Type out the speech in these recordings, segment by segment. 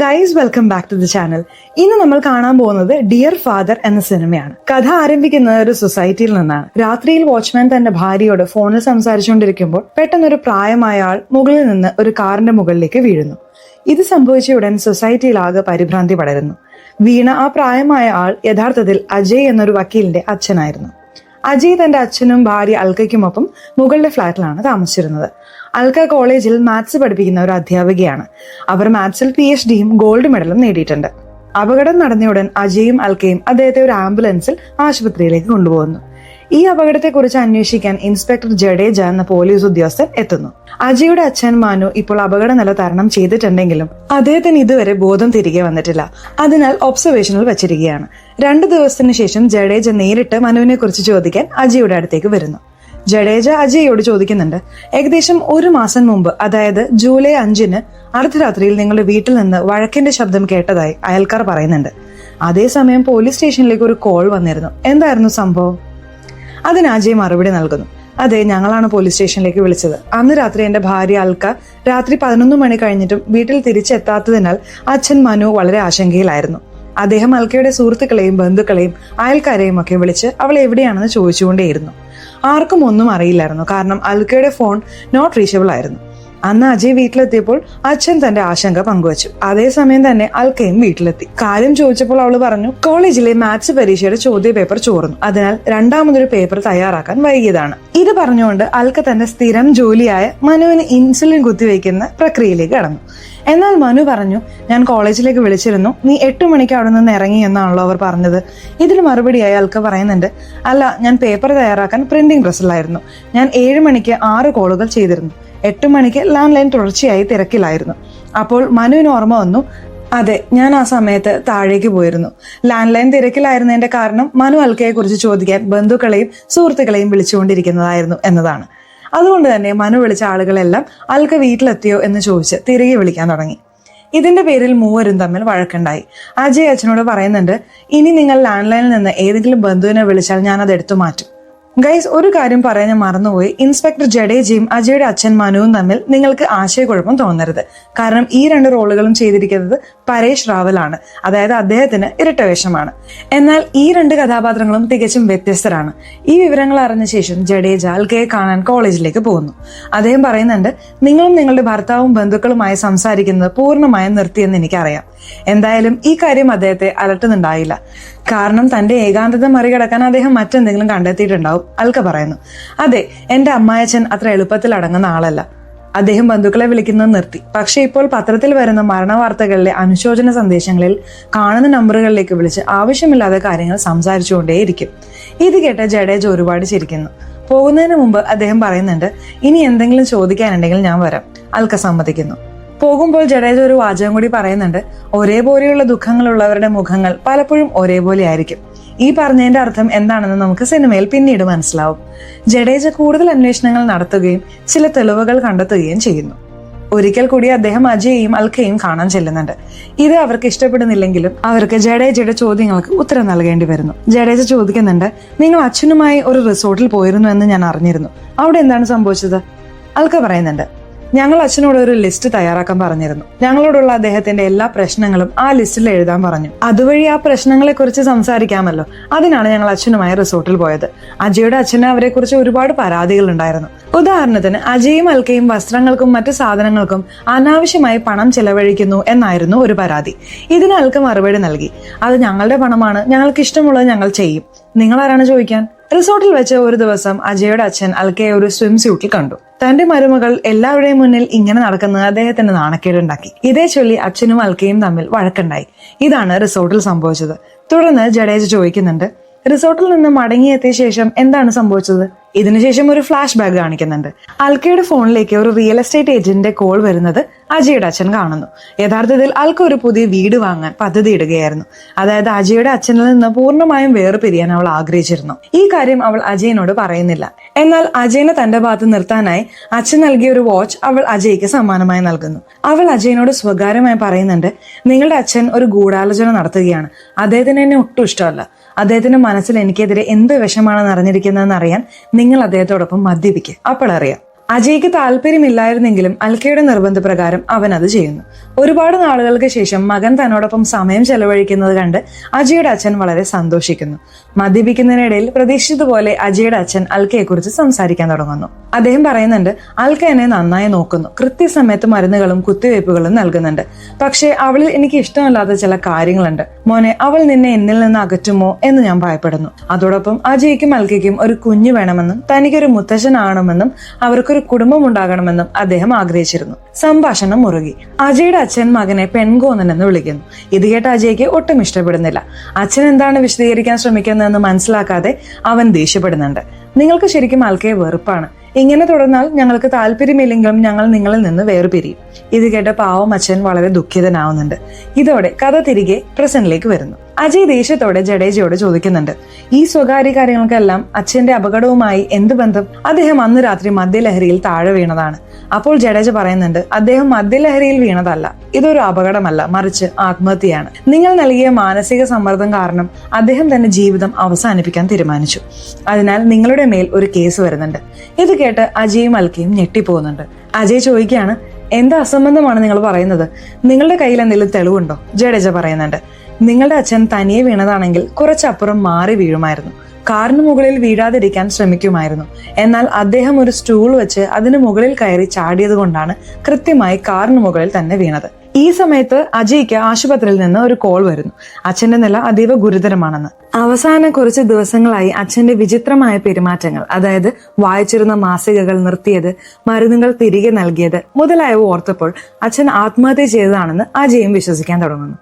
Guys, welcome back to the channel. ഇന്ന് നമ്മൾ കാണാൻ പോകുന്നത് ഡിയർ ഫാദർ എന്ന സിനിമയാണ്. കഥ ആരംഭിക്കുന്നത് ഒരു സൊസൈറ്റിയിൽ നിന്നാണ്. രാത്രിയിൽ വാച്ച്മാൻ തന്റെ ഭാര്യയോട് ഫോണിൽ സംസാരിച്ചുകൊണ്ടിരിക്കുമ്പോൾ പെട്ടെന്നൊരു പ്രായമായ ആൾ മുകളിൽ നിന്ന് ഒരു കാറിന്റെ മുകളിലേക്ക് വീഴുന്നു. ഇത് സംഭവിച്ച ഉടൻ സൊസൈറ്റിയിൽ ആകെ പരിഭ്രാന്തി പടരുന്നു. വീണ ആ പ്രായമായ ആൾ യഥാർത്ഥത്തിൽ അജയ് എന്നൊരു വക്കീലിന്റെ അച്ഛനായിരുന്നു. അജയ് തന്റെ അച്ഛനും ഭാര്യ അൽക്കയ്ക്കുമൊപ്പം മുകളിലെ ഫ്ളാറ്റിലാണ് താമസിച്ചിരുന്നത്. അൽക്ക കോളേജിൽ മാത്സ് പഠിപ്പിക്കുന്ന ഒരു അധ്യാപികയാണ്. അവർ മാത്സിൽ PhDയും ഗോൾഡ് മെഡലും നേടിയിട്ടുണ്ട്. അപകടം നടന്നയുടൻ അജയും അൽക്കയും അദ്ദേഹത്തെ ഒരു ആംബുലൻസിൽ ആശുപത്രിയിലേക്ക് കൊണ്ടുപോകുന്നു. ഈ അപകടത്തെക്കുറിച്ച് അന്വേഷിക്കാൻ ഇൻസ്പെക്ടർ ജഡേജ എന്ന പോലീസ് ഉദ്യോഗസ്ഥൻ എത്തുന്നു. അജയുടെ അച്ഛൻ മനു ഇപ്പോൾ അപകടനില തരണം ചെയ്തിട്ടുണ്ടെങ്കിലും അദ്ദേഹത്തിന് ഇതുവരെ ബോധം തിരികെ വന്നിട്ടില്ല. അതിനാൽ ഒബ്സർവേഷനിൽ വെച്ചിരിക്കുകയാണ്. 2 ദിവസത്തിന് ശേഷം ജഡേജ നേരിട്ട് മനുവിനെ കുറിച്ച് ചോദിക്കാൻ അജയുടെ അടുത്തേക്ക് വരുന്നു. ജഡേജ അജയോട് ചോദിക്കുന്നുണ്ട്, ഏകദേശം 1 മാസം മുമ്പ്, അതായത് ജൂലൈ 5-ന് അർദ്ധരാത്രിയിൽ നിങ്ങളുടെ വീട്ടിൽ നിന്ന് വഴക്കിന്റെ ശബ്ദം കേട്ടതായി അയൽക്കാർ പറയുന്നുണ്ട്. അതേസമയം പോലീസ് സ്റ്റേഷനിലേക്ക് ഒരു കോൾ വന്നിരുന്നു. എന്തായിരുന്നു സംഭവം? അതിന് അജയ് മറുപടി നൽകുന്നു. അതെ, ഞങ്ങളാണ് പോലീസ് സ്റ്റേഷനിലേക്ക് വിളിച്ചത്. അന്ന് രാത്രി എന്റെ ഭാര്യ അൽക്ക രാത്രി 11 മണി കഴിഞ്ഞിട്ടും വീട്ടിൽ തിരിച്ചെത്താത്തതിനാൽ അച്ഛൻ മനു വളരെ ആശങ്കയിലായിരുന്നു. അദ്ദേഹം അൽക്കയുടെ സുഹൃത്തുക്കളെയും ബന്ധുക്കളെയും അയൽക്കാരെയും ഒക്കെ വിളിച്ച് അവൾ എവിടെയാണെന്ന് ചോദിച്ചുകൊണ്ടേയിരുന്നു. ആർക്കും ഒന്നും അറിയില്ലായിരുന്നു, കാരണം അൽക്കയുടെ ഫോൺ നോട്ട് റീച്ചബിൾ ആയിരുന്നു. അന്ന് അജയ് വീട്ടിലെത്തിയപ്പോൾ അച്ഛൻ തന്റെ ആശങ്ക പങ്കുവച്ചു. അതേസമയം തന്നെ അൽക്കയും വീട്ടിലെത്തി. കാര്യം ചോദിച്ചപ്പോൾ അവൾ പറഞ്ഞു, കോളേജിലെ മാത്സ് പരീക്ഷയുടെ ചോദ്യ പേപ്പർ ചോർന്നു, അതിനാൽ രണ്ടാമതൊരു പേപ്പർ തയ്യാറാക്കാൻ വൈകിയതാണ്. ഇത് പറഞ്ഞുകൊണ്ട് അൽക്ക തന്റെ സ്ഥിരം ജോലിയായ മനുവിന് ഇൻസുലിൻ കുത്തിവയ്ക്കുന്ന പ്രക്രിയയിലേക്ക് കടന്നു. എന്നാൽ മനു പറഞ്ഞു, ഞാൻ കോളേജിലേക്ക് വിളിച്ചിരുന്നു, നീ 8 മണിക്ക് അവിടെ നിന്ന് ഇറങ്ങി എന്നാണല്ലോ അവർ പറഞ്ഞത്. ഇതിന് മറുപടിയായി അൽക്ക പറയുന്നുണ്ട്, അല്ല, ഞാൻ പേപ്പർ തയ്യാറാക്കാൻ പ്രിന്റിംഗ് പ്രസ്സിലായിരുന്നു. ഞാൻ 7 മണിക്ക് 6 കോളുകൾ ചെയ്തിരുന്നു. 8 മണിക്ക് ലാൻഡ് ലൈൻ തുടർച്ചയായി തിരക്കിലായിരുന്നു. അപ്പോൾ മനുവിന് ഓർമ്മ വന്നു, അതെ, ഞാൻ ആ സമയത്ത് താഴേക്ക് പോയിരുന്നു. ലാൻഡ് ലൈൻ തിരക്കിലായിരുന്നതിന്റെ കാരണം മനു അൽക്കയെ കുറിച്ച് ചോദിക്കാൻ ബന്ധുക്കളെയും സുഹൃത്തുക്കളെയും വിളിച്ചുകൊണ്ടിരിക്കുന്നതായിരുന്നു എന്നതാണ്. അതുകൊണ്ട് തന്നെ മനു വിളിച്ച ആളുകളെല്ലാം അൽക്ക വീട്ടിലെത്തിയോ എന്ന് ചോദിച്ച് തിരികെ വിളിക്കാൻ തുടങ്ങി. ഇതിന്റെ പേരിൽ മൂവരും തമ്മിൽ വഴക്കുണ്ടായി. അജയ് അച്ഛനോട് പറയുന്നുണ്ട്, ഇനി നിങ്ങൾ ലാൻഡ് ലൈനിൽ നിന്ന് ഏതെങ്കിലും ബന്ധുവിനെ വിളിച്ചാൽ ഞാൻ അത് എടുത്തു മാറ്റും. ഗൈസ്, ഒരു കാര്യം പറയാൻ മറന്നുപോയി. ഇൻസ്പെക്ടർ ജഡേജയും അജയുടെ അച്ഛൻ മനുവും തമ്മിൽ നിങ്ങൾക്ക് ആശയക്കുഴപ്പം തോന്നരുത്. കാരണം ഈ 2 റോളുകളും ചെയ്തിരിക്കുന്നത് പരേഷ് റാവലാണ്. അതായത് അദ്ദേഹത്തിന് ഇരട്ടവേഷമാണ്. എന്നാൽ ഈ 2 കഥാപാത്രങ്ങളും തികച്ചും വ്യത്യസ്തരാണ്. ഈ വിവരങ്ങൾ അറിഞ്ഞ ശേഷം ജഡേജ അൽക്കയെ കാണാൻ കോളേജിലേക്ക് പോകുന്നു. അദ്ദേഹം പറയുന്നുണ്ട്, നിങ്ങളും നിങ്ങളുടെ ഭർത്താവും ബന്ധുക്കളുമായി സംസാരിക്കുന്നത് പൂർണ്ണമായും നിർത്തിയെന്ന് എനിക്കറിയാം. എന്തായാലും ഈ കാര്യം അദ്ദേഹത്തെ അലട്ടുന്നുണ്ടായില്ല. കാരണം തന്റെ ഏകാന്തത മറികടക്കാൻ അദ്ദേഹം മറ്റെന്തെങ്കിലും കണ്ടെത്തിയിട്ടുണ്ടാവും. അൽക്ക പറയുന്നു, അതെ, എന്റെ അമ്മായച്ചൻ അത്ര എളുപ്പത്തിൽ അടങ്ങുന്ന ആളല്ല. അദ്ദേഹം ബന്ധുക്കളെ വിളിക്കുന്നത് നിർത്തി. പക്ഷെ ഇപ്പോൾ പത്രത്തിൽ വരുന്ന മരണവാർത്തകളിലെ അനുശോചന സന്ദേശങ്ങളിൽ കാണുന്ന നമ്പറുകളിലേക്ക് വിളിച്ച് ആവശ്യമില്ലാത്ത കാര്യങ്ങൾ സംസാരിച്ചുകൊണ്ടേയിരിക്കും. ഇത് കേട്ട് ജഡേജ ഒരുപാട് ചിരിക്കുന്നു. പോകുന്നതിന് മുമ്പ് അദ്ദേഹം പറയുന്നുണ്ട്, ഇനി എന്തെങ്കിലും ചോദിക്കാനുണ്ടെങ്കിൽ ഞാൻ വരാം. അൽക്ക സമ്മതിക്കുന്നു. പോകുമ്പോൾ ജഡേജ ഒരു വാചകം കൂടി പറയുന്നുണ്ട്, ഒരേപോലെയുള്ള ദുഃഖങ്ങളുള്ളവരുടെ മുഖങ്ങൾ പലപ്പോഴും ഒരേപോലെ ആയിരിക്കും. ഈ പറഞ്ഞതിന്റെ അർത്ഥം എന്താണെന്ന് നമുക്ക് സിനിമയിൽ പിന്നീട് മനസ്സിലാവും. ജഡേജ കൂടുതൽ അന്വേഷണങ്ങൾ നടത്തുകയും ചില തെളിവുകൾ കണ്ടെത്തുകയും ചെയ്യുന്നു. ഒരിക്കൽ കൂടി അദ്ദേഹം അജയെയും അൽക്കയും കാണാൻ ചെല്ലുന്നുണ്ട്. ഇത് അവർക്ക് ഇഷ്ടപ്പെടുന്നില്ലെങ്കിലും അവർക്ക് ജഡേജയുടെ ചോദ്യങ്ങൾക്ക് ഉത്തരം നൽകേണ്ടി വരുന്നു. ജഡേജ ചോദിക്കുന്നുണ്ട്, നിങ്ങൾ അച്ഛനുമായി ഒരു റിസോർട്ടിൽ പോയിരുന്നു എന്ന് ഞാൻ അറിഞ്ഞിരുന്നു. അവിടെ എന്താണ് സംഭവിച്ചത്? അൽക്ക പറയുന്നുണ്ട്, ഞങ്ങൾ അച്ഛനോട് ഒരു ലിസ്റ്റ് തയ്യാറാക്കാൻ പറഞ്ഞിരുന്നു. ഞങ്ങളോടുള്ള അദ്ദേഹത്തിന്റെ എല്ലാ പ്രശ്നങ്ങളും ആ ലിസ്റ്റിൽ എഴുതാൻ പറഞ്ഞു. അതുവഴി ആ പ്രശ്നങ്ങളെ കുറിച്ച് സംസാരിക്കാമല്ലോ. അതിനാണ് ഞങ്ങൾ അച്ഛനുമായി റിസോർട്ടിൽ പോയത്. അജയുടെ അച്ഛന് അവരെ കുറിച്ച് ഒരുപാട് പരാതികൾ ഉണ്ടായിരുന്നു. ഉദാഹരണത്തിന് അജയും അൽക്കയും വസ്ത്രങ്ങൾക്കും മറ്റു സാധനങ്ങൾക്കും അനാവശ്യമായി പണം ചെലവഴിക്കുന്നു എന്നായിരുന്നു ഒരു പരാതി. ഇതിന് അൽക്ക മറുപടി നൽകി, അത് ഞങ്ങളുടെ പണമാണ്, ഞങ്ങൾക്ക് ഇഷ്ടമുള്ളത് ഞങ്ങൾ ചെയ്യും, നിങ്ങളാരാണ് ചോദിക്കാൻ. റിസോർട്ടിൽ വെച്ച് ഒരു ദിവസം അജയുടെ അച്ഛൻ അൽക്കയെ ഒരു സ്വിം സ്യൂട്ടിൽ കണ്ടു. തന്റെ മരുമകൾ എല്ലാവരുടെയും മുന്നിൽ ഇങ്ങനെ നടക്കുന്നത് അദ്ദേഹത്തിന് നാണക്കേടുണ്ടാക്കി. ഇതേ ചൊല്ലി അച്ഛനും അൽക്കയും തമ്മിൽ വഴക്കുണ്ടായി. ഇതാണ് റിസോർട്ടിൽ സംഭവിച്ചത്. തുടർന്ന് ജഡേജ ചോദിക്കുന്നുണ്ട്, റിസോർട്ടിൽ നിന്ന് മടങ്ങിയെത്തിയ ശേഷം എന്താണ് സംഭവിച്ചത്? ഇതിനുശേഷം ഒരു ഫ്ലാഷ് ബാക്ക് കാണിക്കുന്നുണ്ട്. അൽക്കയുടെ ഫോണിലേക്ക് ഒരു റിയൽ എസ്റ്റേറ്റ് ഏജന്റിന്റെ കോൾ വരുന്നത് അജയുടെ അച്ഛൻ കാണുന്നു. യഥാർത്ഥത്തിൽ അൽക്ക ഒരു പുതിയ വീട് വാങ്ങാൻ പദ്ധതി ഇടുകയായിരുന്നു. അതായത് അജയുടെ അച്ഛനിൽ നിന്ന് പൂർണ്ണമായും വേർപിരിയാൻ അവൾ ആഗ്രഹിച്ചിരുന്നു. ഈ കാര്യം അവൾ അജയനോട് പറയുന്നില്ല. എന്നാൽ അജയനെ തന്റെ ഭാഗത്ത് നിർത്താനായി അച്ഛൻ നൽകിയ ഒരു വാച്ച് അവൾ അജയ്ക്ക് സമ്മാനമായി നൽകുന്നു. അവൾ അജയനോട് സ്വകാര്യമായി പറയുന്നുണ്ട്, നിങ്ങളുടെ അച്ഛൻ ഒരു ഗൂഢാലോചന നടത്തുകയാണ്. അദ്ദേഹത്തിന് എന്നെ ഒട്ടും ഇഷ്ടമല്ല. അദ്ദേഹത്തിന്റെ മനസ്സിൽ എനിക്കെതിരെ എന്ത് വിഷമാണെന്ന് അറിഞ്ഞിരിക്കുന്നതെന്ന് അറിയാൻ നിങ്ങൾ അദ്ദേഹത്തോടൊപ്പം മദ്യപിക്കുക, അപ്പോൾ അറിയാം. അജയ്ക്ക് താല്പര്യമില്ലായിരുന്നെങ്കിലും അൽക്കയുടെ നിർബന്ധപ്രകാരം അവൻ അത് ചെയ്യുന്നു. ഒരുപാട് നാളുകൾക്ക് ശേഷം മകൻ തന്നോടൊപ്പം സമയം ചെലവഴിക്കുന്നത് കണ്ട് അജയുടെ അച്ഛൻ വളരെ സന്തോഷിക്കുന്നു. മദ്യപിക്കുന്നതിനിടയിൽ പ്രതീക്ഷിച്ചതുപോലെ അജയുടെ അച്ഛൻ അൽക്കയെക്കുറിച്ച് സംസാരിക്കാൻ തുടങ്ങുന്നു. അദ്ദേഹം പറയുന്നുണ്ട്, അൽക്ക എന്നെ നന്നായി നോക്കുന്നു, കൃത്യസമയത്ത് മരുന്നുകളും കുത്തിവയ്പ്പുകളും നൽകുന്നുണ്ട്. പക്ഷേ അവളിൽ എനിക്ക് ഇഷ്ടമല്ലാത്ത ചില കാര്യങ്ങളുണ്ട്. മോനെ, അവൾ നിന്നെ എന്നിൽ നിന്ന് അകറ്റുമോ എന്ന് ഞാൻ ഭയപ്പെടുന്നു. അതോടൊപ്പം അജയ്ക്കും അൽക്കയ്ക്കും ഒരു കുഞ്ഞു വേണമെന്നും തനിക്കൊരു മുത്തശ്ശനാകണമെന്നും അവർക്കൊരു കുടുംബം ഉണ്ടാകണമെന്നും അദ്ദേഹം ആഗ്രഹിച്ചിരുന്നു. സംഭാഷണം മുറുകി. അജയുടെ അച്ഛൻ മകനെ പെൺകോന്നൻ എന്ന് വിളിക്കുന്നു. ഇത് കേട്ട അജയ്ക്ക് ഒട്ടും ഇഷ്ടപ്പെടുന്നില്ല. അച്ഛൻ എന്താണ് വിശദീകരിക്കാൻ ശ്രമിക്കുന്നതെന്ന് മനസ്സിലാക്കാതെ അവൻ ദേഷ്യപ്പെടുന്നുണ്ട്. നിങ്ങൾക്ക് ശരിക്കും അൽക്കയെ വെറുപ്പാണ്. ഇങ്ങനെ തുടർന്നാൽ ഞങ്ങൾക്ക് താല്പര്യമില്ലെങ്കിലും ഞങ്ങൾ നിങ്ങളിൽ നിന്ന് വേർപിരിയും. ഇത് കേട്ട പാവം അച്ഛൻ വളരെ ദുഃഖിതനാവുന്നുണ്ട്. ഇതോടെ കഥ തിരികെ പ്രസന്റിലേക്ക് വരുന്നു. അജയ് ദേഷ്യത്തോടെ ജഡേജയോട് ചോദിക്കുന്നുണ്ട്, ഈ സ്വകാര്യ കാര്യങ്ങൾക്കെല്ലാം അച്ഛന്റെ അപകടവുമായി എന്ത് ബന്ധം? അദ്ദേഹം അന്ന് രാത്രി മദ്യലഹരിയിൽ താഴെ വീണതാണ്. അപ്പോൾ ജഡേജ പറയുന്നുണ്ട്, അദ്ദേഹം മദ്യലഹരിയിൽ വീണതല്ല, ഇതൊരു അപകടമല്ല, മറിച്ച് ആത്മഹത്യയാണ്. നിങ്ങൾ നൽകിയ മാനസിക സമ്മർദ്ദം കാരണം അദ്ദേഹം തന്റെ ജീവിതം അവസാനിപ്പിക്കാൻ തീരുമാനിച്ചു. അതിനാൽ നിങ്ങളുടെ മേൽ ഒരു കേസ് വരുന്നുണ്ട്. ഇത് കേട്ട് അജയും അൽക്കയും ഞെട്ടിപ്പോകുന്നുണ്ട്. അജയ് ചോദിക്കുകയാണ്, എന്താ അസംബന്ധമാണ് നിങ്ങൾ പറയുന്നത്? നിങ്ങളുടെ കയ്യിൽ എന്തെങ്കിലും തെളിവുണ്ടോ? ജഡേജ പറയുന്നുണ്ട്, നിങ്ങളുടെ അച്ഛൻ തനിയെ വീണതാണെങ്കിൽ കുറച്ചപ്പുറം മാറി വീഴുമായിരുന്നു. കാറിന് മുകളിൽ വീഴാതിരിക്കാൻ ശ്രമിക്കുമായിരുന്നു. എന്നാൽ അദ്ദേഹം ഒരു സ്റ്റൂൾ വെച്ച് അതിന് മുകളിൽ കയറി ചാടിയത് കൊണ്ടാണ് കൃത്യമായി കാറിന് മുകളിൽ തന്നെ വീണത്. ഈ സമയത്ത് അജയ്ക്ക് ആശുപത്രിയിൽ നിന്ന് ഒരു കോൾ വരുന്നു. അച്ഛന്റെ നില അതീവ ഗുരുതരമാണെന്ന്. അവസാന കുറച്ച് ദിവസങ്ങളായി അച്ഛന്റെ വിചിത്രമായ പെരുമാറ്റങ്ങൾ, അതായത് വായിച്ചിരുന്ന മാസികകൾ നിർത്തിയത്, മരുന്നുകൾ തിരികെ നൽകിയത് മുതലായവ ഓർത്തപ്പോൾ അച്ഛൻ ആത്മഹത്യ ചെയ്തതാണെന്ന് അജയും വിശ്വസിക്കാൻ തുടങ്ങുന്നു.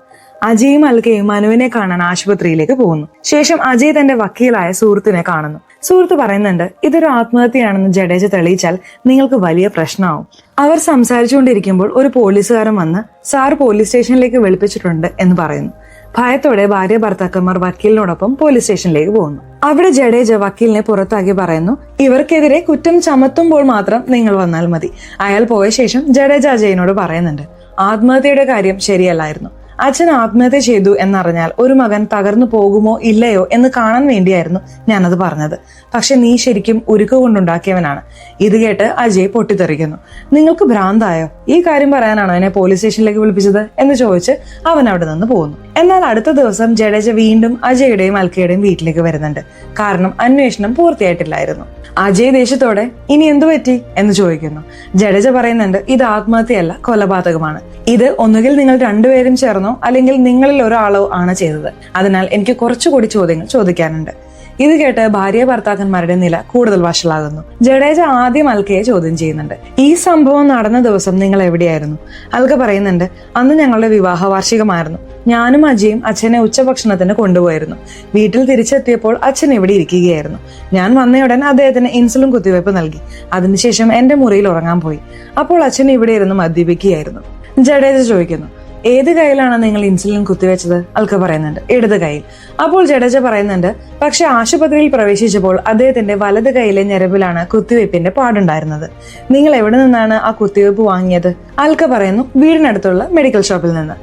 അജയും അൽക്കയും മനുവിനെ കാണാൻ ആശുപത്രിയിലേക്ക് പോകുന്നു. ശേഷം അജയ് തന്റെ വക്കീലായ സുഹൃത്തിനെ കാണുന്നു. സുഹൃത്ത് പറയുന്നുണ്ട്, ഇതൊരു ആത്മഹത്യയാണെന്ന് ജഡേജ തെളിയിച്ചാൽ നിങ്ങൾക്ക് വലിയ പ്രശ്നമാവും. അവർ സംസാരിച്ചുകൊണ്ടിരിക്കുമ്പോൾ ഒരു പോലീസുകാരൻ വന്ന് സാർ പോലീസ് സ്റ്റേഷനിലേക്ക് വിളിപ്പിച്ചിട്ടുണ്ട് എന്ന് പറയുന്നു. ഭയത്തോടെ ഭാര്യ ഭർത്താക്കന്മാർ വക്കീലിനോടൊപ്പം പോലീസ് സ്റ്റേഷനിലേക്ക് പോകുന്നു. അവിടെ ജഡേജ വക്കീലിനെ പുറത്താക്കി പറയുന്നു, ഇവർക്കെതിരെ കുറ്റം ചമത്തുമ്പോൾ മാത്രം നിങ്ങൾ വന്നാൽ മതി. അയാൾ പോയ ശേഷം ജഡേജ അജയനോട് പറയുന്നുണ്ട്, ആത്മഹത്യയുടെ കാര്യം ശരിയല്ലായിരുന്നു. അച്ഛൻ ആത്മഹത്യ ചെയ്തു എന്നറിഞ്ഞാൽ ഒരു മകൻ തകർന്നു പോകുമോ ഇല്ലയോ എന്ന് കാണാൻ വേണ്ടിയായിരുന്നു ഞാനത് പറഞ്ഞത്. പക്ഷെ നീ ശരിക്കും ഉരുക്ക് കൊണ്ടുണ്ടാക്കിയവനാണ്. ഇത് കേട്ട് അജയ് പൊട്ടിത്തെറിക്കുന്നു. നിങ്ങൾക്ക് ഭ്രാന്തായോ? ഈ കാര്യം പറയാനാണോ എന്നെ പോലീസ് സ്റ്റേഷനിലേക്ക് വിളിപ്പിച്ചത് എന്ന് ചോദിച്ച് അവൻ അവിടെ നിന്ന് പോകുന്നു. എന്നാൽ അടുത്ത ദിവസം ജഡേജ വീണ്ടും അജയുടെയും അൽക്കയുടെയും വീട്ടിലേക്ക് വരുന്നുണ്ട്. കാരണം അന്വേഷണം പൂർത്തിയായിട്ടില്ലായിരുന്നു. അജയ് ദേഷ്യത്തോടെ ഇനി എന്തു പറ്റി എന്ന് ചോദിക്കുന്നു. ജഡേജ പറയുന്നുണ്ട്, ഇത് ആത്മഹത്യയല്ല, കൊലപാതകമാണ്. ഇത് ഒന്നുകിൽ നിങ്ങൾ രണ്ടുപേരും ചേർന്നോ അല്ലെങ്കിൽ നിങ്ങളിൽ ഒരാളോ ആണ് ചെയ്തത്. അതിനാൽ എനിക്ക് കുറച്ചുകൂടി ചോദ്യങ്ങൾ ചോദിക്കാനുണ്ട്. ഇത് കേട്ട് ഭാര്യ ഭർത്താക്കന്മാരുടെ നില കൂടുതൽ വഷളാകുന്നു. ജഡേജ ആദ്യം അൽക്കയെ ചോദ്യം ചെയ്യുന്നുണ്ട്. ഈ സംഭവം നടന്ന ദിവസം നിങ്ങൾ എവിടെയായിരുന്നു? അൽക്ക പറയുന്നുണ്ട്, അന്ന് ഞങ്ങളുടെ വിവാഹ വാർഷികമായിരുന്നു. ഞാനും അജയും അച്ഛനെ ഉച്ചഭക്ഷണത്തിന് കൊണ്ടുപോയിരുന്നു. വീട്ടിൽ തിരിച്ചെത്തിയപ്പോൾ അച്ഛൻ ഇവിടെ ഇരിക്കുകയായിരുന്നു. ഞാൻ വന്നയുടൻ അദ്ദേഹത്തിന് ഇൻസുലിൻ കുത്തിവയ്പ് നൽകി. അതിനുശേഷം എന്റെ മുറിയിൽ ഉറങ്ങാൻ പോയി. അപ്പോൾ അച്ഛൻ ഇവിടെ ഇരുന്ന് മദ്യപിക്കുകയായിരുന്നു. ജഡേജ ചോദിക്കുന്നു, ഏത് കയ്യിലാണ് നിങ്ങൾ ഇൻസുലിൻ കുത്തിവെച്ചത്? അൽക്ക പറയുന്നുണ്ട്, ഇടത് കൈയിൽ. അപ്പോൾ ജഡേജ പറയുന്നുണ്ട്, പക്ഷെ ആശുപത്രിയിൽ പ്രവേശിച്ചപ്പോൾ അദ്ദേഹത്തിന്റെ വലത് കൈയിലെ ഞരമ്പിലാണ് കുത്തിവയ്പ്പിന്റെ പാടുണ്ടായിരുന്നത്. നിങ്ങൾ എവിടെ നിന്നാണ് ആ കുത്തിവയ്പ് വാങ്ങിയത്? അൽക്ക പറയുന്നു, വീടിനടുത്തുള്ള മെഡിക്കൽ ഷോപ്പിൽ നിന്ന്.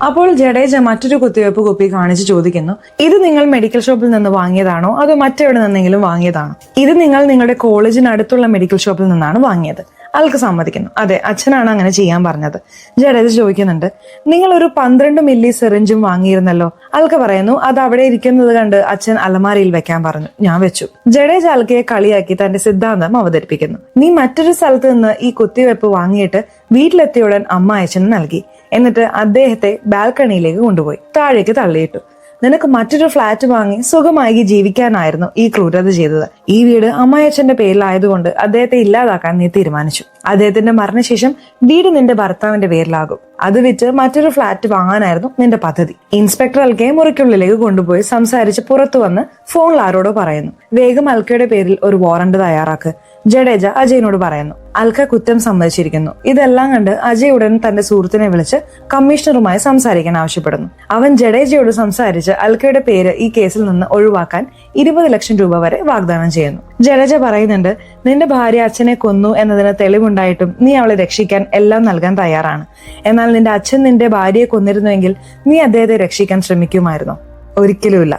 അപ്പോൾ ജഡേജ മറ്റൊരു കുത്തിവയ്പ് കുപ്പി കാണിച്ച് ചോദിക്കുന്നു, ഇത് നിങ്ങൾ മെഡിക്കൽ ഷോപ്പിൽ നിന്ന് വാങ്ങിയതാണോ അതോ മറ്റെവിടെ നിന്നെങ്കിലും വാങ്ങിയതാണോ? ഇത് നിങ്ങൾ നിങ്ങളുടെ കോളേജിന് അടുത്തുള്ള മെഡിക്കൽ ഷോപ്പിൽ നിന്നാണ് വാങ്ങിയത്. അൽക്ക സമ്മതിക്കുന്നു, അതെ, അച്ഛനാണ് അങ്ങനെ ചെയ്യാൻ പറഞ്ഞത്. ജഡേജ ചോദിക്കുന്നുണ്ട്, നിങ്ങൾ ഒരു 12 മില്ലി സിറിഞ്ചും വാങ്ങിയിരുന്നല്ലോ. അൽക്ക പറയുന്നു, അത് അവിടെ ഇരിക്കുന്നത് കണ്ട് അച്ഛൻ അലമാരയിൽ വെക്കാൻ പറഞ്ഞു, ഞാൻ വെച്ചു. ജഡേജ അൽക്കയെ കളിയാക്കി തന്റെ സിദ്ധാന്തം അവതരിപ്പിക്കുന്നു. നീ മറ്റൊരു സ്ഥലത്ത് നിന്ന് ഈ കുത്തിവെപ്പ് വാങ്ങിയിട്ട് വീട്ടിലെത്തിയുടൻ അമ്മ അച്ഛന് നൽകി. എന്നിട്ട് അദ്ദേഹത്തെ ബാൽക്കണിയിലേക്ക് കൊണ്ടുപോയി താഴേക്ക് തള്ളിയിട്ടു. നിനക്ക് മറ്റൊരു ഫ്ലാറ്റ് വാങ്ങി സുഖമായി ജീവിക്കാനായിരുന്നു ഈ ക്രൂരത ചെയ്തത്. ഈ വീട് അമ്മായച്ഛന്റെ പേരിലായതുകൊണ്ട് അദ്ദേഹത്തെ ഇല്ലാതാക്കാൻ നീ തീരുമാനിച്ചു. അദ്ദേഹത്തിന്റെ മരണശേഷം വീട് നിന്റെ ഭർത്താവിന്റെ പേരിലാകും. അത് വിറ്റ് മറ്റൊരു ഫ്ലാറ്റ് വാങ്ങാനായിരുന്നു നിന്റെ പദ്ധതി. ഇൻസ്പെക്ടർ അൽക്കയെ മുറിക്കുള്ളിലേക്ക് കൊണ്ടുപോയി സംസാരിച്ച് പുറത്തു വന്ന് ഫോണിൽ ആരോടോ പറയുന്നു, വേഗം അൽക്കയുടെ പേരിൽ ഒരു വാറണ്ട് തയ്യാറാക്ക്. ജഡേജ അജയനോട് പറയുന്നു. അൽക്ക കുറ്റം സമ്മതിച്ചിരിക്കുന്നു. ഇതെല്ലാം കണ്ട് അജയ് ഉടൻ തന്റെ സുഹൃത്തിനെ വിളിച്ച് കമ്മീഷണറുമായി സംസാരിക്കാൻ ആവശ്യപ്പെടുന്നു. അവൻ ജഡേജയോട് സംസാരിച്ച് അൽക്കയുടെ പേര് ഈ കേസിൽ നിന്ന് ഒഴിവാക്കാൻ 20 ലക്ഷം രൂപ വരെ വാഗ്ദാനം ചെയ്യുന്നു. ജഡേജ പറയുന്നുണ്ട്, നിന്റെ ഭാര്യ അച്ഛനെ കൊന്നു എന്നതിന് തെളിവുണ്ടായിട്ടും നീ അവളെ രക്ഷിക്കാൻ എല്ലാം നൽകാൻ തയ്യാറാണ്. എന്നാൽ നിന്റെ അച്ഛൻ നിന്റെ ഭാര്യയെ കൊന്നിരുന്നുവെങ്കിൽ നീ അദ്ദേഹത്തെ രക്ഷിക്കാൻ ശ്രമിക്കുമായിരുന്നോ? ഒരിക്കലുമില്ല.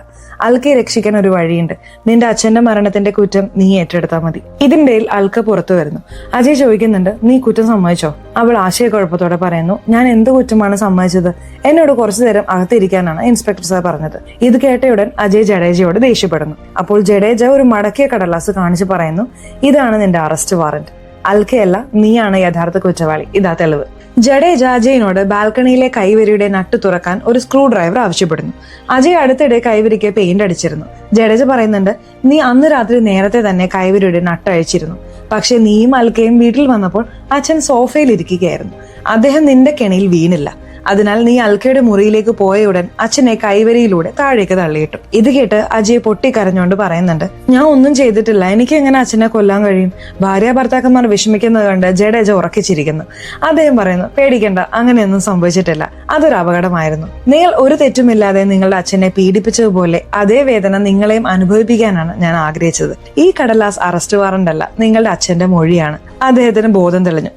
അൽക്കയെ രക്ഷിക്കാൻ ഒരു വഴിയുണ്ട്. നിന്റെ അച്ഛന്റെ മരണത്തിന്റെ കുറ്റം നീ ഏറ്റെടുത്താൽ മതി. ഇതിനിടയിൽ അൽക്ക പുറത്തു വരുന്നു. അജയ് ചോദിക്കുന്നുണ്ട്, നീ കുറ്റം സമ്മതിച്ചോ? അവൾ ആശയക്കുഴപ്പത്തോടെ പറയുന്നു, ഞാൻ എന്ത് കുറ്റമാണ് സമ്മതിച്ചത്? എന്നോട് കുറച്ചു നേരം അകത്തിരിക്കാനാണ് ഇൻസ്പെക്ടർ സാർ പറഞ്ഞത്. ഇത് കേട്ടയുടൻ അജയ് ജഡേജയോട് ദേഷ്യപ്പെടുന്നു. അപ്പോൾ ജഡേജ ഒരു മടക്കിയ കടലാസ് കാണിച്ചു പറയുന്നു, ഇതാണ് നിന്റെ അറസ്റ്റ് വാറന്റ്. അൽക്കയല്ല, നീയാണ് യഥാർത്ഥ കുറ്റവാളി. ഇതാ തെളിവ്. ജഡേജ അജയിനോട് ബാൽക്കണിയിലെ കൈവരിയുടെ നട്ട് തുറക്കാൻ ഒരു സ്ക്രൂ ഡ്രൈവർ ആവശ്യപ്പെടുന്നു. അജയ് അടുത്തിടെ കൈവരിക്ക് പെയിന്റ് അടിച്ചിരുന്നു. ജഡേജ പറയുന്നുണ്ട്, നീ അന്ന് രാത്രി നേരത്തെ തന്നെ കൈവരിയുടെ നട്ട് അഴിച്ചിരുന്നു. പക്ഷെ നീയും അൽക്കയും വീട്ടിൽ വന്നപ്പോൾ അച്ഛൻ സോഫയിൽ ഇരിക്കുകയായിരുന്നു. അദ്ദേഹം നിന്റെ കെണിയിൽ വീണില്ല. അതിനാൽ നീ അൽക്കയുടെ മുറിയിലേക്ക് പോയ ഉടൻ അച്ഛനെ കൈവരിയിലൂടെ താഴേക്ക് തള്ളിയിട്ടു. ഇത് കേട്ട് അജയ് പൊട്ടിക്കരഞ്ഞുകൊണ്ട് പറയുന്നുണ്ട്, ഞാൻ ഒന്നും ചെയ്തിട്ടില്ല, എനിക്ക് എങ്ങനെ അച്ഛനെ കൊല്ലാൻ കഴിയും? ഭാര്യ ഭർത്താക്കന്മാർ വിഷമിക്കുന്നത് കണ്ട് ജഡേജ ഉറക്കിച്ചിരിക്കുന്നു. അദ്ദേഹം പറയുന്നു, പേടിക്കണ്ട, അങ്ങനെയൊന്നും സംഭവിച്ചിട്ടില്ല, അതൊരു അപകടമായിരുന്നു. നിങ്ങൾ ഒരു തെറ്റുമില്ലാതെ നിങ്ങളുടെ അച്ഛനെ പീഡിപ്പിച്ചതുപോലെ അതേ വേദന നിങ്ങളെയും അനുഭവിപ്പിക്കാനാണ് ഞാൻ ആഗ്രഹിച്ചത്. ഈ കടലാസ് അറസ്റ്റ് വാറന്റ് അല്ല, നിങ്ങളുടെ അച്ഛന്റെ മൊഴിയാണ്. അദ്ദേഹത്തിന് ബോധം തെളിഞ്ഞു.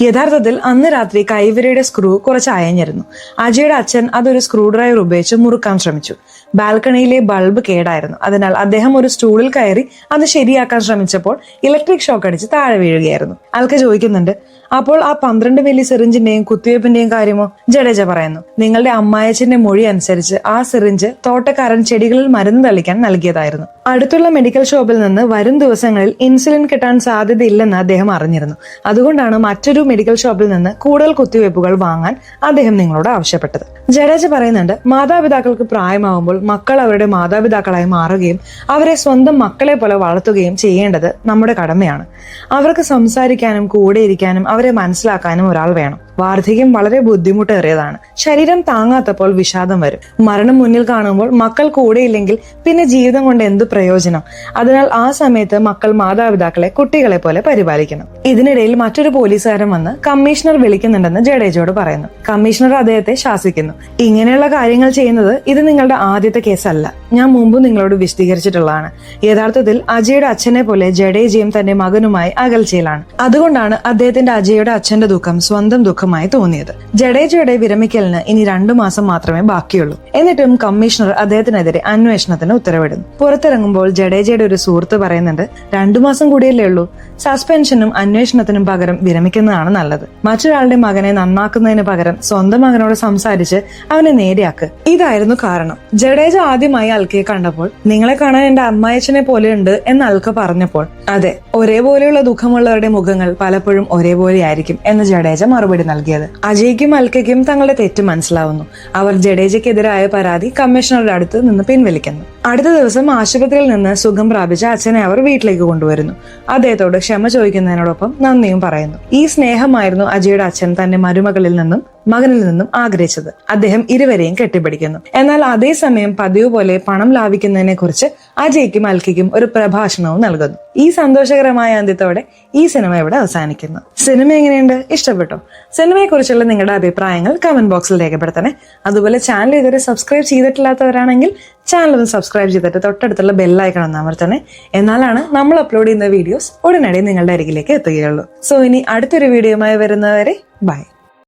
യഥാർത്ഥത്തിൽ അന്ന് രാത്രി കൈവരിയുടെ സ്ക്രൂ കുറച്ച് അയഞ്ഞിരുന്നു. അജയുടെ അച്ഛൻ അതൊരു സ്ക്രൂ ഡ്രൈവർ ഉപയോഗിച്ച് മുറുക്കാൻ ശ്രമിച്ചു. ബാൽക്കണിയിലെ ബൾബ് കേടായിരുന്നു. അതിനാൽ അദ്ദേഹം ഒരു സ്റ്റൂളിൽ കയറി അത് ശരിയാക്കാൻ ശ്രമിച്ചപ്പോൾ ഇലക്ട്രിക് ഷോക്ക് അടിച്ച് താഴെ വീഴുകയായിരുന്നു. അൽക്ക ചോദിക്കുന്നുണ്ട്, അപ്പോൾ ആ 12 മില്ലി സിറിഞ്ചിന്റെയും കുത്തിവയ്പ്പിന്റെയും കാര്യമോ? ജഡേജ പറയുന്നു, നിങ്ങളുടെ അമ്മായച്ചന്റെ മൊഴി അനുസരിച്ച് ആ സിറിഞ്ച് തോട്ടക്കാരൻ ചെടികളിൽ മരുന്ന് തളിക്കാൻ നൽകിയതായിരുന്നു. അടുത്തുള്ള മെഡിക്കൽ ഷോപ്പിൽ നിന്ന് വരും ദിവസങ്ങളിൽ ഇൻസുലിൻ കിട്ടാൻ സാധ്യതയില്ലെന്ന് അദ്ദേഹം അറിഞ്ഞിരുന്നു. അതുകൊണ്ടാണ് മറ്റൊരു മെഡിക്കൽ ഷോപ്പിൽ നിന്ന് കൂടുതൽ കുത്തിവയ്പ്പുകൾ വാങ്ങാൻ അദ്ദേഹം നിങ്ങളോട് ആവശ്യപ്പെട്ടത്. ജഡേജ പറയുന്നുണ്ട്, മാതാപിതാക്കൾക്ക് പ്രായമാകുമ്പോൾ മക്കൾ അവരുടെ മാതാപിതാക്കളായി മാറുകയും അവരെ സ്വന്തം മക്കളെ പോലെ വളർത്തുകയും ചെയ്യേണ്ടത് നമ്മുടെ കടമയാണ്. അവർക്ക് സംസാരിക്കാനും കൂടെയിരിക്കാനും അവരെ മനസ്സിലാക്കാനും ഒരാൾ വേണം. വാർദ്ധക്യം വളരെ ബുദ്ധിമുട്ടേറിയതാണ്. ശരീരം താങ്ങാത്തപ്പോൾ വിഷാദം വരും. മരണം മുന്നിൽ കാണുമ്പോൾ മക്കൾ കൂടെയില്ലെങ്കിൽ പിന്നെ ജീവിതം കൊണ്ട് എന്ത് പ്രയോജനം? അതിനാൽ ആ സമയത്ത് മക്കൾ മാതാപിതാക്കളെ കുട്ടികളെ പോലെ പരിപാലിക്കണം. ഇതിനിടയിൽ മറ്റൊരു പോലീസുകാരൻ വന്ന് കമ്മീഷണർ വിളിക്കുന്നുണ്ടെന്ന് ജഡേജയോട് പറയുന്നു. കമ്മീഷണർ അദ്ദേഹത്തെ ശാസിക്കുന്നു. ഇങ്ങനെയുള്ള കാര്യങ്ങൾ ചെയ്യുന്നത് ഇത് നിങ്ങളുടെ ആദ്യത്തെ കേസല്ല. ഞാൻ മുമ്പ് നിങ്ങളോട് വിശദീകരിച്ചിട്ടുള്ളതാണ്. യഥാർത്ഥത്തിൽ അജയുടെ അച്ഛനെ പോലെ ജഡേജയും തന്റെ മകനുമായി അകൽച്ചയിലാണ്. അതുകൊണ്ടാണ് അദ്ദേഹത്തിന്റെ അജയുടെ അച്ഛന്റെ ദുഃഖം സ്വന്തം ദുഃഖമായി തോന്നിയത്. ജഡേജയുടെ വിരമിക്കലിന് ഇനി 2 മാസം മാത്രമേ ബാക്കിയുള്ളൂ. എന്നിട്ടും കമ്മീഷണർ അദ്ദേഹത്തിനെതിരെ അന്വേഷണത്തിന് ഉത്തരവിടുന്നു. പുറത്തിറങ്ങുമ്പോൾ ജഡേജയുടെ ഒരു സുഹൃത്ത് പറയുന്നുണ്ട്, 2 മാസം കൂടിയല്ലേ ഉള്ളൂ, സസ്പെൻഷനും അന്വേഷണത്തിനും പകരം വിരമിക്കുന്നതാണ് നല്ലത്. മറ്റൊരാളുടെ മകനെ നന്നാക്കുന്നതിന് പകരം സ്വന്തം മകനോട് സംസാരിച്ച് അവനെ നേരെയാക്ക്. ഇതായിരുന്നു കാരണം. ജഡേജ ആദ്യമായി അൽക്കയെ കണ്ടപ്പോൾ, നിങ്ങളെ കാണാൻ എന്റെ അമ്മായച്ചനെ പോലെയുണ്ട് എന്ന് അൽക്ക പറഞ്ഞപ്പോൾ, അതെ, ഒരേപോലെയുള്ള ദുഃഖമുള്ളവരുടെ മുഖങ്ങൾ പലപ്പോഴും ഒരേപോലെയായിരിക്കും എന്ന് ജഡേജ മറുപടി നൽകിയത്. അജയ്ക്കും അൽക്കയ്ക്കും തങ്ങളുടെ തെറ്റ് മനസ്സിലാവുന്നു. അവർ ജഡേജയ്ക്കെതിരായ പരാതി കമ്മീഷണറുടെ അടുത്ത് നിന്ന് പിൻവലിക്കുന്നു. അടുത്ത ദിവസം ആശുപത്രിയിൽ നിന്ന് സുഖം പ്രാപിച്ച അച്ഛനെ അവർ വീട്ടിലേക്ക് കൊണ്ടുവരുന്നു. അദ്ദേഹത്തോട് ക്ഷമ ചോദിക്കുന്നതിനോടൊപ്പം നന്ദിയും പറയുന്നു. ഈ സ്നേഹമായിരുന്നു അജയുടെ അച്ഛൻ തന്റെ മരുമകളിൽ നിന്നും മകനിൽ നിന്നും ആഗ്രഹിച്ചത്. അദ്ദേഹം ഇരുവരെയും കെട്ടിപ്പിടിക്കുന്നു. എന്നാൽ അതേസമയം പതിവ് പോലെ പണം ലാഭിക്കുന്നതിനെ കുറിച്ച് അജയ്ക്കും അൽക്കയ്ക്കും ഒരു പ്രഭാഷണവും നൽകുന്നു. ഈ സന്തോഷകരമായ അന്ത്യത്തോടെ ഈ സിനിമ ഇവിടെ അവസാനിക്കുന്നു. സിനിമ എങ്ങനെയുണ്ട്? ഇഷ്ടപ്പെട്ടോ? സിനിമയെ കുറിച്ചുള്ള നിങ്ങളുടെ അഭിപ്രായങ്ങൾ കമന്റ് ബോക്സിൽ രേഖപ്പെടുത്തണേ. അതുപോലെ ചാനൽ ഇതുവരെ സബ്സ്ക്രൈബ് ചെയ്തിട്ടില്ലാത്തവരാണെങ്കിൽ ചാനൽ ഒന്ന് സബ്സ്ക്രൈബ് ചെയ്തിട്ട് തൊട്ടടുത്തുള്ള ബെല്ലൈക്കൺ ഒന്ന് അമർത്തണേ. എന്നാലാണ് നമ്മൾ അപ്ലോഡ് ചെയ്യുന്ന വീഡിയോസ് ഉടനടി നിങ്ങളുടെ അരികിലേക്ക് എത്തുകയുള്ളൂ. സോ ഇനി അടുത്തൊരു വീഡിയോയുമായി വരുന്നവരെ ബൈ.